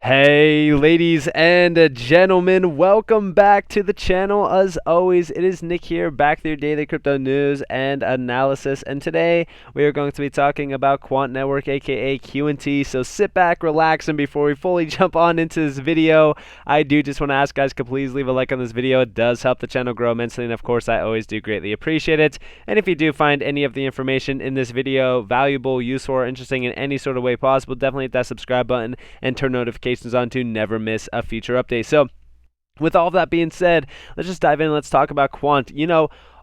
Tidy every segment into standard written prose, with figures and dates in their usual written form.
Hey ladies and gentlemen, welcome back to the channel. As always, it is Nick here, back with your daily crypto news and analysis, and today we are going to be talking about Quant Network, aka QNT. So sit back, relax, and before we fully jump on into this video, I do just want to ask guys to please leave a like on this video. It does help the channel grow immensely, and of course I always do greatly appreciate it. And if you do find any of the information in this video valuable, useful, or interesting in any sort of way possible, definitely hit that subscribe button and turn notifications on to never miss a future update. So with all of that being said, let's just dive in and let's talk about Quant.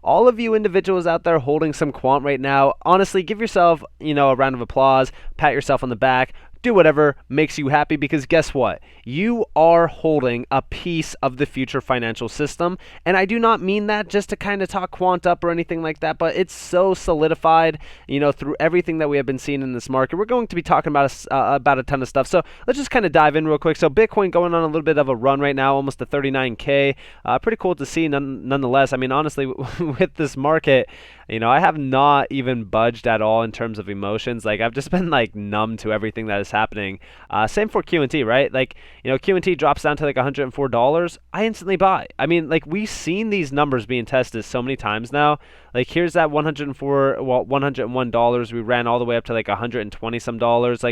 All of you individuals out there holding some Quant right now, honestly, give yourself, a round of applause, pat yourself on the back, do whatever makes you happy, because guess what? You are holding a piece of the future financial system. And I do not mean that just to kind of talk Quant up or anything like that, but it's so solidified, through everything that we have been seeing in this market. We're going to be talking about a ton of stuff. So let's just kind of dive in real quick. So Bitcoin going on a little bit of a run right now, almost to 39K. Pretty cool to see nonetheless. I mean, honestly, with this market, I have not even budged at all in terms of emotions. Like, I've just been numb to everything that is happening. Same for QNT, right? QNT drops down to $104. I instantly buy. I mean, we've seen these numbers being tested so many times now. Here's that $101. We ran all the way up to $120 some dollars.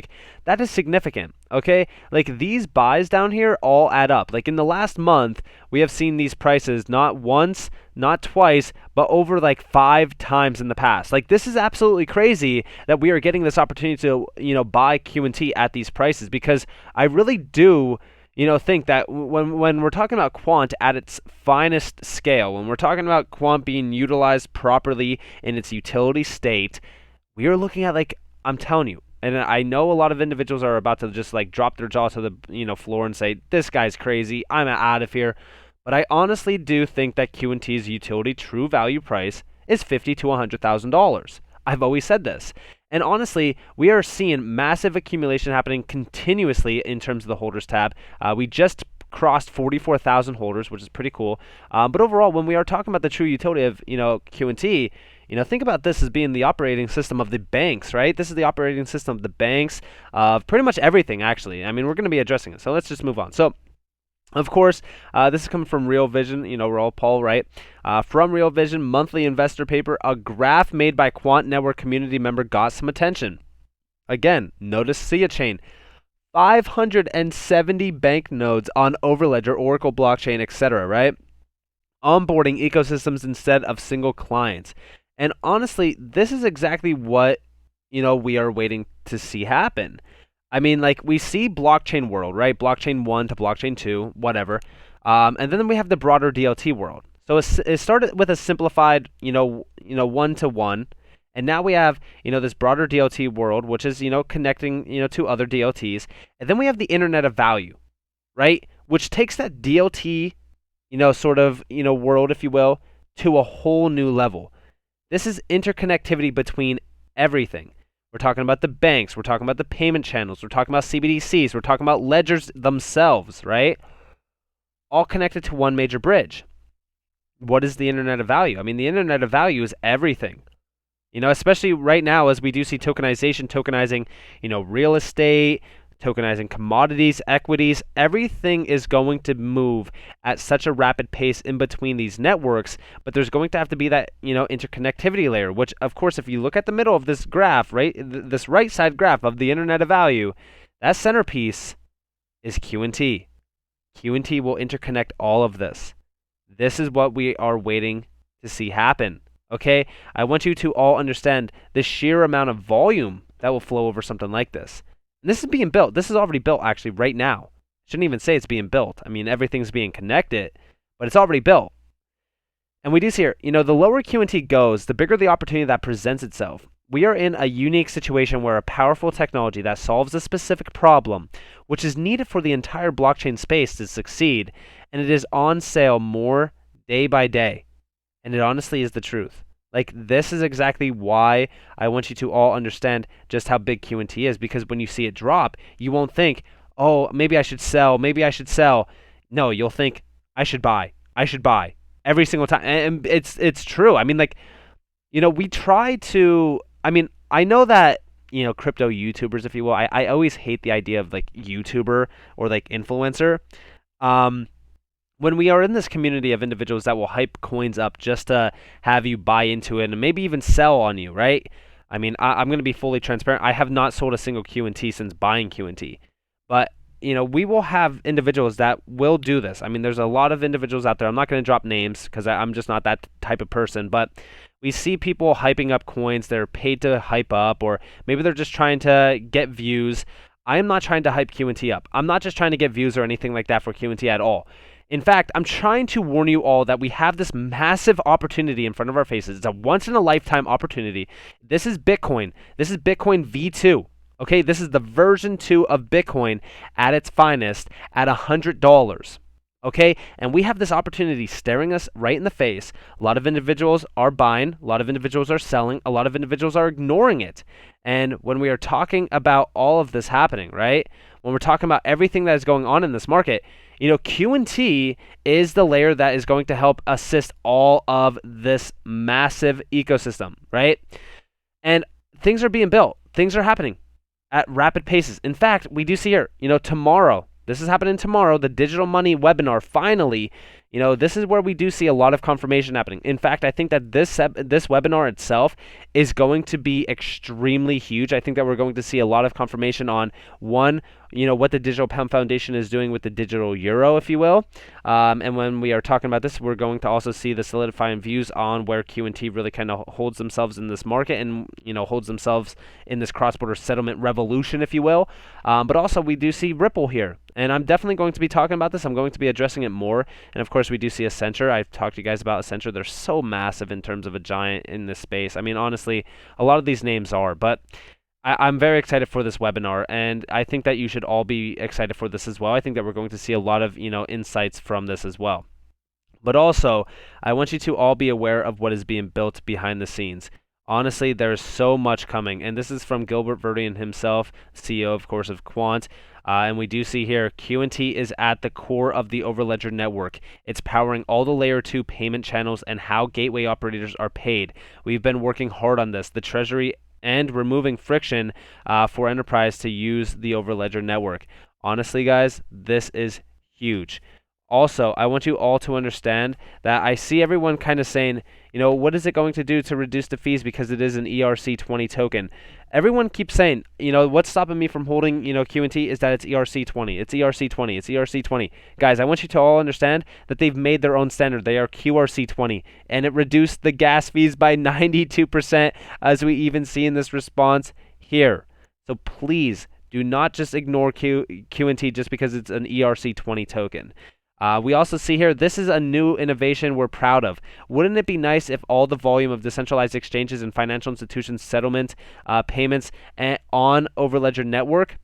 That is significant. Okay, these buys down here all add up. In the last month, we have seen these prices not once, not twice, but over 5 times in the past. This is absolutely crazy that we are getting this opportunity to, buy QNT at these prices, because I really do, think that when we're talking about Quant at its finest scale, when we're talking about Quant being utilized properly in its utility state, we are looking at I'm telling you. And I know a lot of individuals are about to just drop their jaw to the floor and say, this guy's crazy, I'm out of here. But I honestly do think that QNT's utility true value price is $50,000 to $100,000. I've always said this. And honestly, we are seeing massive accumulation happening continuously in terms of the holders tab. We just crossed 44,000 holders, which is pretty cool. But overall, when we are talking about the true utility of QNT, think about this as being the operating system of the banks, right? This is the operating system of the banks, of pretty much everything, actually. I mean, we're going to be addressing it. So let's just move on. So, of course, this is coming from Real Vision, Raul Paul, right? From Real Vision, monthly investor paper, a graph made by Quant Network community member got some attention. Again, notice SIA chain. 570 bank nodes on Overledger, Oracle blockchain, etc., right? Onboarding ecosystems instead of single clients. And honestly, this is exactly what, we are waiting to see happen. I mean, we see blockchain world, right? Blockchain 1 to blockchain 2, whatever. And then we have the broader DLT world. So it started with a simplified, 1-to-1. And now we have, this broader DLT world, which is, connecting, to other DLTs. And then we have the Internet of Value, right? Which takes that DLT, world, if you will, to a whole new level. This is interconnectivity between everything. We're talking about the banks. We're talking about the payment channels. We're talking about CBDCs. We're talking about ledgers themselves, right? All connected to one major bridge. What is the Internet of Value? I mean, the Internet of Value is everything. Especially right now as we do see tokenizing, real estate, tokenizing commodities, equities. Everything is going to move at such a rapid pace in between these networks, but there's going to have to be that, interconnectivity layer, which, of course, if you look at the middle of this graph, right, this right side graph of the Internet of Value, that centerpiece is QNT. QNT will interconnect all of this. This is what we are waiting to see happen, okay? I want you to all understand the sheer amount of volume that will flow over something like this. And this is being built. This is already built, actually, right now. Shouldn't even say it's being built. I mean, everything's being connected, but it's already built. And we do see here, the lower QNT goes, the bigger the opportunity that presents itself. We are in a unique situation where a powerful technology that solves a specific problem, which is needed for the entire blockchain space to succeed, and it is on sale more day by day. And it honestly is the truth. This is exactly why I want you to all understand just how big QNT is, because when you see it drop, you won't think, oh, maybe I should sell, maybe I should sell. No, you'll think, I should buy every single time. And it's true. I mean, we try to, I know that crypto YouTubers, if you will. I always hate the idea of like YouTuber or like influencer. Um, when we are in this community of individuals that will hype coins up just to have you buy into it and maybe even sell on you, right? I mean, I'm going to be fully transparent. I have not sold a single QNT since buying QNT. But, we will have individuals that will do this. I mean, there's a lot of individuals out there. I'm not going to drop names because I'm just not that type of person. But we see people hyping up coins. They're paid to hype up, or maybe they're just trying to get views. I am not trying to hype QNT up. I'm not just trying to get views or anything like that for QNT at all. In fact, I'm trying to warn you all that we have this massive opportunity in front of our faces. It's a once-in-a-lifetime opportunity. This is Bitcoin. This is Bitcoin V2. Okay, this is the version 2 of Bitcoin at its finest at $100. Okay, and we have this opportunity staring us right in the face. A lot of individuals are buying, a lot of individuals are selling, a lot of individuals are ignoring it. And when we are talking about all of this happening, right? When we're talking about everything that is going on in this market, QNT is the layer that is going to help assist all of this massive ecosystem, right? And things are being built. Things are happening at rapid paces. In fact, we do see here, tomorrow, this is happening tomorrow, the digital money webinar, finally, this is where we do see a lot of confirmation happening. In fact, I think that this webinar itself is going to be extremely huge. I think that we're going to see a lot of confirmation on, one, what the Digital Pound Foundation is doing with the digital euro, if you will. And when we are talking about this, we're going to also see the solidifying views on where QNT really kind of holds themselves in this market and, holds themselves in this cross-border settlement revolution, if you will. But also we do see Ripple here. And I'm definitely going to be talking about this. I'm going to be addressing it more. And of course, we do see Accenture. I've talked to you guys about Accenture. They're so massive in terms of a giant in this space. I mean, honestly, a lot of these names are. But I'm very excited for this webinar. And I think that you should all be excited for this as well. I think that we're going to see a lot of, insights from this as well. But also, I want you to all be aware of what is being built behind the scenes. Honestly, there's so much coming. And this is from Gilbert Verdian himself, CEO, of course, of Quant. And we do see here, QNT is at the core of the Overledger network. It's powering all the layer 2 payment channels and how gateway operators are paid. We've been working hard on this, the treasury, and removing friction for enterprise to use the Overledger network. Honestly, guys, this is huge. Also, I want you all to understand that I see everyone kind of saying, what is it going to do to reduce the fees because it is an ERC20 token? Everyone keeps saying, what's stopping me from holding, QNT is that it's ERC20. It's ERC20. It's ERC20. Guys, I want you to all understand that they've made their own standard. They are QRC20, and it reduced the gas fees by 92%, as we even see in this response here. So please do not just ignore QNT just because it's an ERC20 token. We also see here, this is a new innovation we're proud of. Wouldn't it be nice if all the volume of decentralized exchanges and financial institutions settlement payments on Overledger network,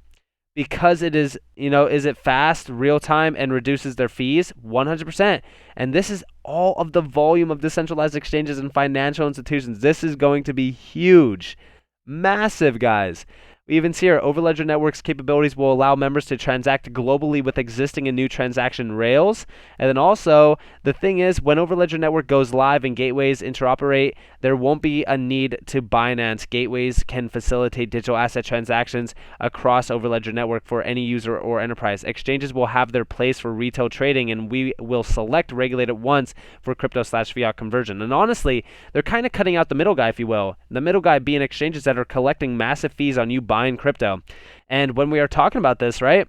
because it is, is it fast, real time, and reduces their fees? 100%. And this is all of the volume of decentralized exchanges and financial institutions. This is going to be huge. Massive, guys. We even see here, Overledger Network's capabilities will allow members to transact globally with existing and new transaction rails. And then also, the thing is, when Overledger Network goes live and gateways interoperate, there won't be a need to Binance. Gateways can facilitate digital asset transactions across Overledger Network for any user or enterprise. Exchanges will have their place for retail trading, and we will select regulate it once for crypto/fiat conversion. And honestly, they're kind of cutting out the middle guy, if you will. The middle guy being exchanges that are collecting massive fees on you buying crypto. And when we are talking about this, right?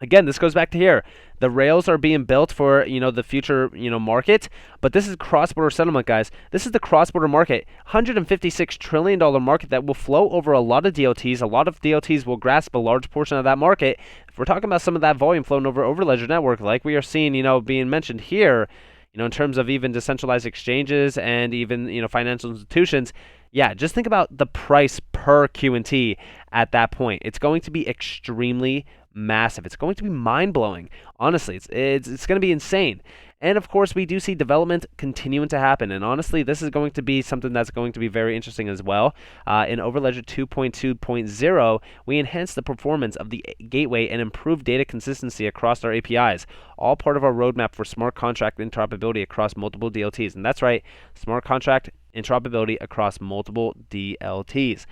Again, this goes back to here. The rails are being built for, the future, market, but this is cross-border settlement, guys. This is the cross-border market, $156 trillion market that will flow over a lot of DLTs. A lot of DLTs will grasp a large portion of that market. If we're talking about some of that volume flowing over Overledger Network, like we are seeing, being mentioned here, in terms of even decentralized exchanges and even, financial institutions, yeah, just think about the price per QNT at that point. It's going to be extremely massive. It's going to be mind-blowing. Honestly, it's going to be insane. And of course, we do see development continuing to happen. And honestly, this is going to be something that's going to be very interesting as well. In Overledger 2.2.0, we enhanced the performance of the gateway and improved data consistency across our APIs, all part of our roadmap for smart contract interoperability across multiple DLTs. And that's right, smart contract interoperability across multiple DLTs.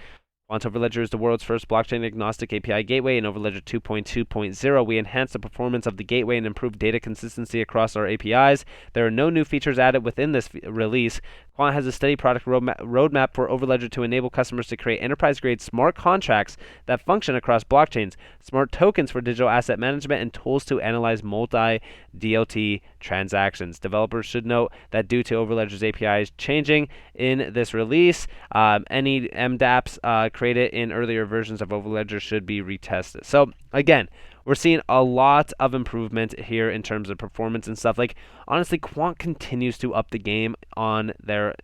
Quant Overledger is the world's first blockchain-agnostic API gateway. In Overledger 2.2.0, we enhanced the performance of the gateway and improved data consistency across our APIs. There are no new features added within this release. Quant has a steady product roadmap for Overledger to enable customers to create enterprise-grade smart contracts that function across blockchains, smart tokens for digital asset management, and tools to analyze multi-DLT transactions. Developers should note that due to Overledger's APIs changing in this release, any MDApps created in earlier versions of Overledger should be retested. So again, we're seeing a lot of improvement here in terms of performance and stuff. Like, honestly, Quant continues to up the game on their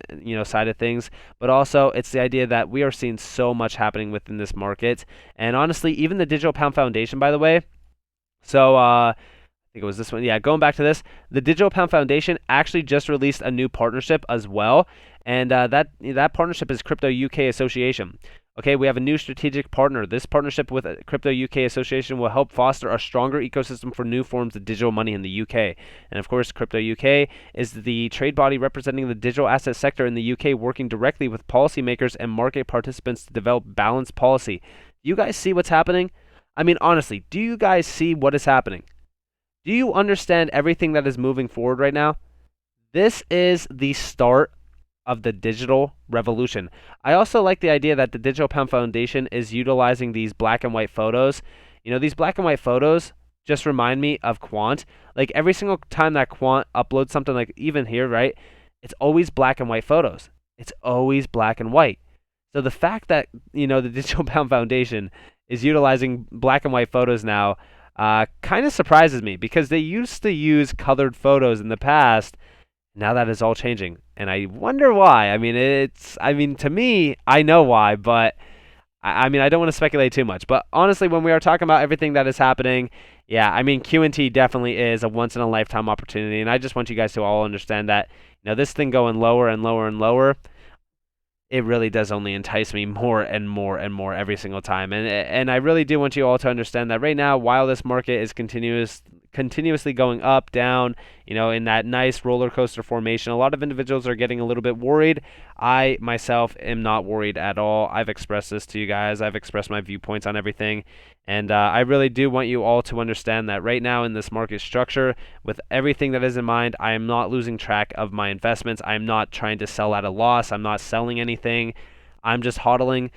side of things, but also it's the idea that we are seeing so much happening within this market. And honestly, even the Digital Pound Foundation, by the way, so I think it was this one. Yeah, going back to this, the Digital Pound Foundation actually just released a new partnership as well, and that partnership is Crypto UK Association. Okay, we have a new strategic partner. This partnership with Crypto UK Association will help foster a stronger ecosystem for new forms of digital money in the UK. And of course, Crypto UK is the trade body representing the digital asset sector in the UK, working directly with policymakers and market participants to develop balanced policy. You guys see what's happening? I mean, honestly, do you guys see what is happening? Do you understand everything that is moving forward right now? This is the start of the digital revolution. I also like the idea that the Digital Pound Foundation is utilizing these black and white photos. These black and white photos just remind me of Quant. Like, every single time that Quant uploads something, like even here, right? It's always black and white photos. It's always black and white. So the fact that, the Digital Pound Foundation is utilizing black and white photos now kind of surprises me, because they used to use colored photos in the past. Now that is all changing, and I wonder why. I mean, to me, I know why, but I don't want to speculate too much. But honestly, when we are talking about everything that is happening, yeah, I mean, Q&T definitely is a once-in-a-lifetime opportunity, and I just want you guys to all understand that, this thing going lower and lower and lower, it really does only entice me more and more and more every single time. And I really do want you all to understand that right now, while this market is continuously going up, down, in that nice roller coaster formation, a lot of individuals are getting a little bit worried. I myself am not worried at all. I've expressed this to you guys. I've expressed my viewpoints on everything. And I really do want you all to understand that right now in this market structure, with everything that is in mind, I am not losing track of my investments. I'm not trying to sell at a loss. I'm not selling anything. I'm just hodling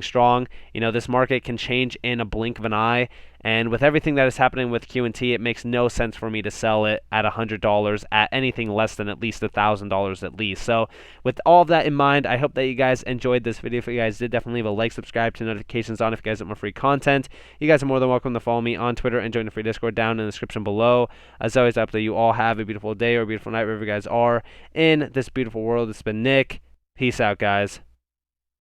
strong. This market can change in a blink of an eye. And with everything that is happening with Q&T, it makes no sense for me to sell it at $100 at anything less than at least $1,000 at least. So with all of that in mind, I hope that you guys enjoyed this video. If you guys did, definitely leave a like, subscribe, turn notifications on if you guys want more free content. You guys are more than welcome to follow me on Twitter and join the free Discord down in the description below. As always, I hope that you all have a beautiful day or a beautiful night wherever you guys are in this beautiful world. It's been Nick. Peace out, guys.